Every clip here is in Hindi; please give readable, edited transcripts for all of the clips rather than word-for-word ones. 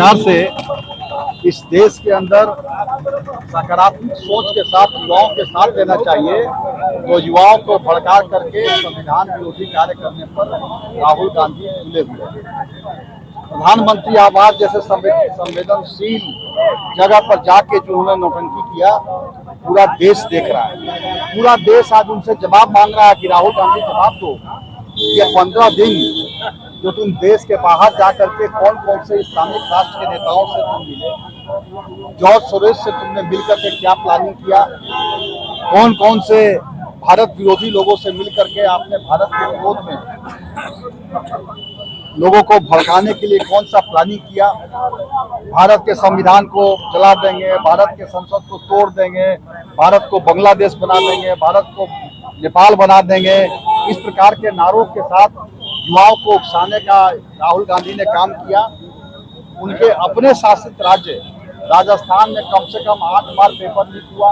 प्रकार से इस देश के अंदर सकारात्मक सोच के साथ युवाओं के साथ देना चाहिए, तो युवाओं को भड़का करके संविधान विरोधी कार्य करने पर राहुल गांधी तुले हुए हैं। प्रधानमंत्री आवास जैसे संवेदनशील जगह पर जाके जो उन्होंने नौटंकी किया, पूरा देश देख रहा है। पूरा देश आज उनसे जवाब मांग रहा है कि राहुल गांधी जवाब दो, ये 15 दिन जो तुम देश के बाहर जाकर के कौन कौन से इस्लामिक राष्ट्र के नेताओं से तुम मिले, जॉर्ज सोरोस से तुमने मिलकर के क्या प्लानिंग किया, कौन कौन से भारत विरोधी लोगों से मिलकर के आपने भारत के विरोध में लोगों को भड़काने के लिए कौन सा प्लानिंग किया। भारत के संविधान को जला देंगे, भारत के संसद को तोड़ देंगे, भारत को बांग्लादेश बना देंगे, भारत को नेपाल बना देंगे, इस प्रकार के नारों के साथ युवाओं को उकसाने का राहुल गांधी ने काम किया। उनके अपने शासित राज्य राजस्थान में कम से कम 8 बार पेपर लीक हुआ।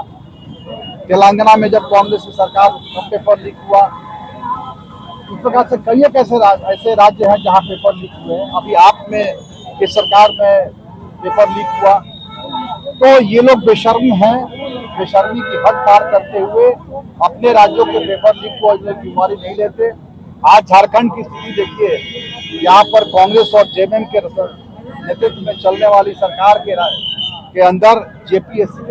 तेलंगाना में जब कांग्रेस की सरकार तब पेपर लीक हुआ। इस प्रकार से कई ऐसे राज्य हैं जहां पेपर लीक हुए हैं। अभी आप में इस सरकार में पेपर लीक हुआ। तो ये लोग बेशर्म हैं, बेशर्मी की हद पार करते हुए अपने राज्यों के पेपर लीक को जिम्मेदारी नहीं लेते। आज झारखंड की स्थिति देखिए, यहाँ पर कांग्रेस और जेएमएम के नेतृत्व में चलने वाली सरकार के अंदर जेपीएससी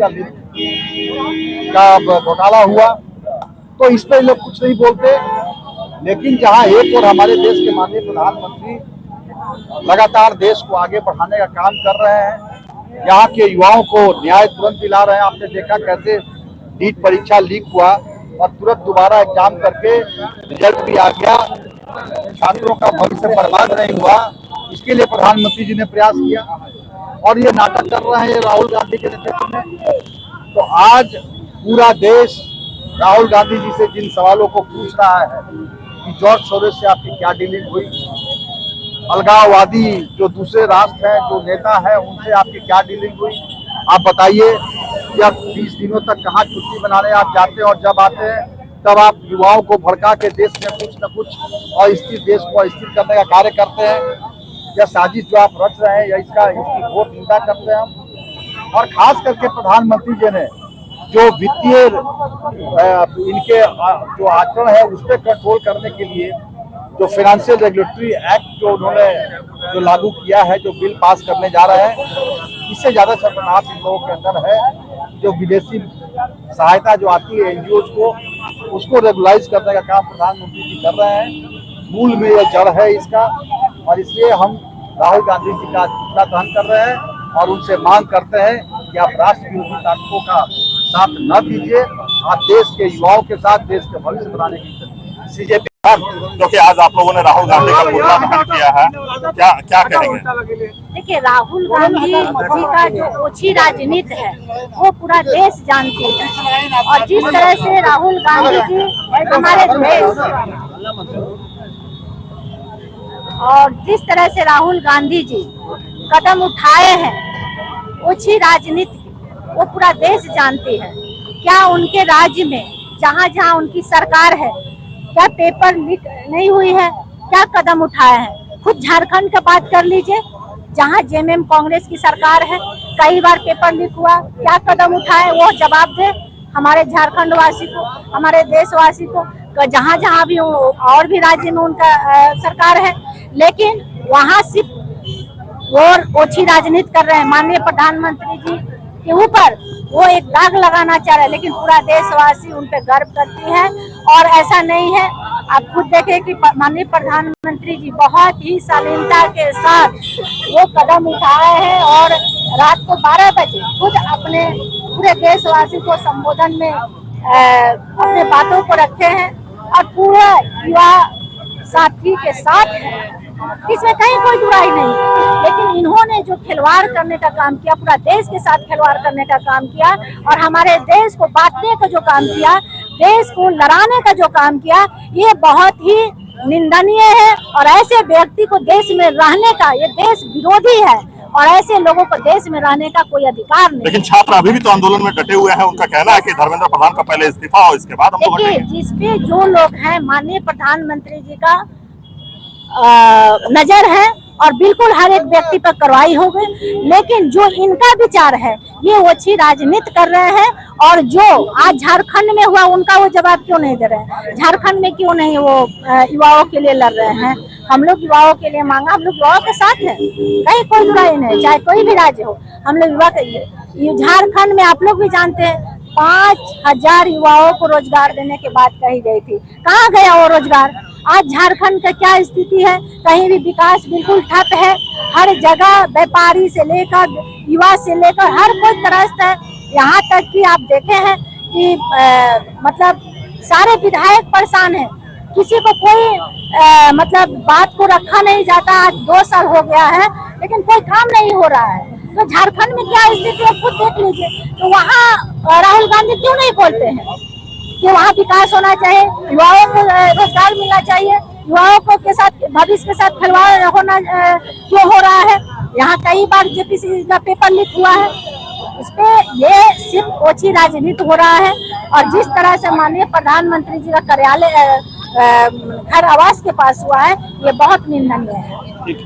का घोटाला हुआ, तो इस पर लोग कुछ नहीं बोलते। लेकिन जहां एक और हमारे देश के माननीय प्रधानमंत्री लगातार देश को आगे बढ़ाने का काम कर रहे हैं, यहाँ के युवाओं को न्याय तुरंत दिला रहे हैं। आपने देखा कैसे नीट परीक्षा लीक हुआ और तुरंत दोबारा एग्जाम करके रिजल्ट भी आ गया, छात्रों का भविष्य बर्बाद नहीं हुआ। इसके लिए प्रधानमंत्री जी ने प्रयास किया और ये नाटक कर रहे हैं राहुल गांधी के नेतृत्व में। तो आज पूरा देश राहुल गांधी जी से जिन सवालों को पूछ रहा है कि जॉर्ज सोरोस से आपकी क्या डीलिंग हुई, अलगाववादी जो दूसरे राष्ट्र हैं, जो नेता है, उनसे आपकी क्या डीलिंग हुई, आप बताइए। कि आप 20 दिनों तक कहाँ छुट्टी बनाने आप जाते हैं और जब आते हैं तब आप युवाओं को भड़का के देश में कुछ न कुछ अस्थिर देश को अस्थिर करने का कार्य करते हैं। यह साजिश जो आप रच रहे हैं या इसकी घोर निंदा करते हैं हम। और खास करके प्रधानमंत्री जी ने जो वित्तीय इनके जो आचरण है उस पर कंट्रोल करने के लिए जो फाइनेंशियल रेगुलेटरी एक्ट जो उन्होंने जो लागू किया है, जो बिल पास करने जा रहे हैं, इससे ज्यादा शर्मनाक इन लोगों के अंदर है। जो विदेशी सहायता जो आती है एनजीओ को, उसको रेगुलाइज करने का काम प्रधानमंत्री जी कर रहे हैं। मूल में यह जड़ है इसका, और इसलिए हम राहुल गांधी जी का पुतला दहन कर रहे हैं और उनसे मांग करते हैं कि आप राष्ट्र विरोधी ताकतों का साथ न दीजिए, आप देश के युवाओं के साथ देश के भविष्य बनाने की सीजेपी। क्योंकि आज आप लोगों ने राहुल गांधी का पुतला दहन किया है, क्या कहेंगे? देखिए, राहुल गांधी जी का जो ओछी राजनीति है वो पूरा देश जानती है। और जिस तरह से राहुल गांधी जी हमारे देश और जिस तरह से राहुल गांधी जी कदम उठाए हैं ओछी राजनीति, वो पूरा देश जानती है। क्या उनके राज्य में जहाँ जहाँ उनकी सरकार है, क्या पेपर लीक नहीं हुई है? क्या कदम उठाए हैं? खुद झारखंड का बात कर लीजिए, जहाँ जेएमएम कांग्रेस की सरकार है, कई बार पेपर लीक हुआ। क्या कदम उठाए वो जवाब दे हमारे झारखंड वासी को, हमारे देशवासी को। जहाँ जहाँ भी और भी राज्य में उनका सरकार है, लेकिन वहाँ सिर्फ वो ओछी राजनीति कर रहे हैं। माननीय प्रधानमंत्री जी के ऊपर वो एक दाग लगाना चाह रहे हैं, लेकिन पूरा देशवासी उन पे गर्व करती है। और ऐसा नहीं है, आप खुद देखें कि माननीय प्रधानमंत्री जी बहुत ही शालीनता के साथ वो कदम उठाए हैं और रात को 12 बजे खुद अपने पूरे देशवासी को संबोधन में अपने बातों को रखे हैं और पूरा युवा साथी के साथ है, इसमें कहीं कोई बुराई नहीं। लेकिन इन्होंने जो खिलवाड़ करने का काम किया, पूरा देश के साथ खिलवाड़ करने का काम किया और हमारे देश को बांटने का जो काम किया, देश को लड़ाने का जो काम किया, ये बहुत ही निंदनीय है। और ऐसे व्यक्ति को देश में रहने का, ये देश विरोधी है और ऐसे लोगों को देश में रहने का कोई अधिकार नहीं। लेकिन छात्र अभी भी तो आंदोलन में डटे हुए हैं। उनका कहना है कि धर्मेंद्र प्रधान का पहले इस्तीफा हो, इसके बाद हम देखिए, जिसपे जो लोग हैं, माननीय प्रधानमंत्री जी का नजर है और बिल्कुल हर एक व्यक्ति पर कार्रवाई हो गई। लेकिन जो इनका विचार है ये ओछी राजनीति कर रहे हैं, और जो आज झारखंड में हुआ उनका वो जवाब क्यों नहीं दे रहे हैं? झारखंड में क्यों नहीं वो युवाओं के लिए लड़ रहे हैं? हम लोग युवाओं के लिए मांगा, हम लोग युवाओं के साथ हैं, कहीं कोई बुराई नहीं, चाहे कोई भी राज्य हो, हम लोग युवा के। झारखंड में आप लोग भी जानते हैं 5,000 युवाओं को रोजगार देने की बात कही गई थी, कहाँ गया वो रोजगार? आज झारखंड का क्या स्थिति है? कहीं भी विकास बिल्कुल ठप है। हर जगह व्यापारी से लेकर युवा से लेकर हर कोई त्रस्त है। यहाँ तक कि आप देखे हैं कि मतलब सारे विधायक परेशान हैं, किसी को कोई मतलब बात को रखा नहीं जाता। आज 2 साल हो गया है लेकिन कोई काम नहीं हो रहा है। तो झारखंड में क्या स्थिति है खुद देख लीजिए। तो वहाँ राहुल गांधी क्यों नहीं बोलते हैं कि वहाँ विकास होना चाहिए, युवाओं को रोजगार मिलना चाहिए, युवाओं को के साथ भविष्य के साथ खिलवाड़ होना क्यों हो रहा है? यहाँ कई बार जेपीसी का पेपर लीक हुआ है, इस पे ये सिर्फ ओछी राजनीति हो रहा है। और जिस तरह से माननीय प्रधानमंत्री जी का कार्यालय घर आवास के पास हुआ है, ये बहुत निंदनीय है।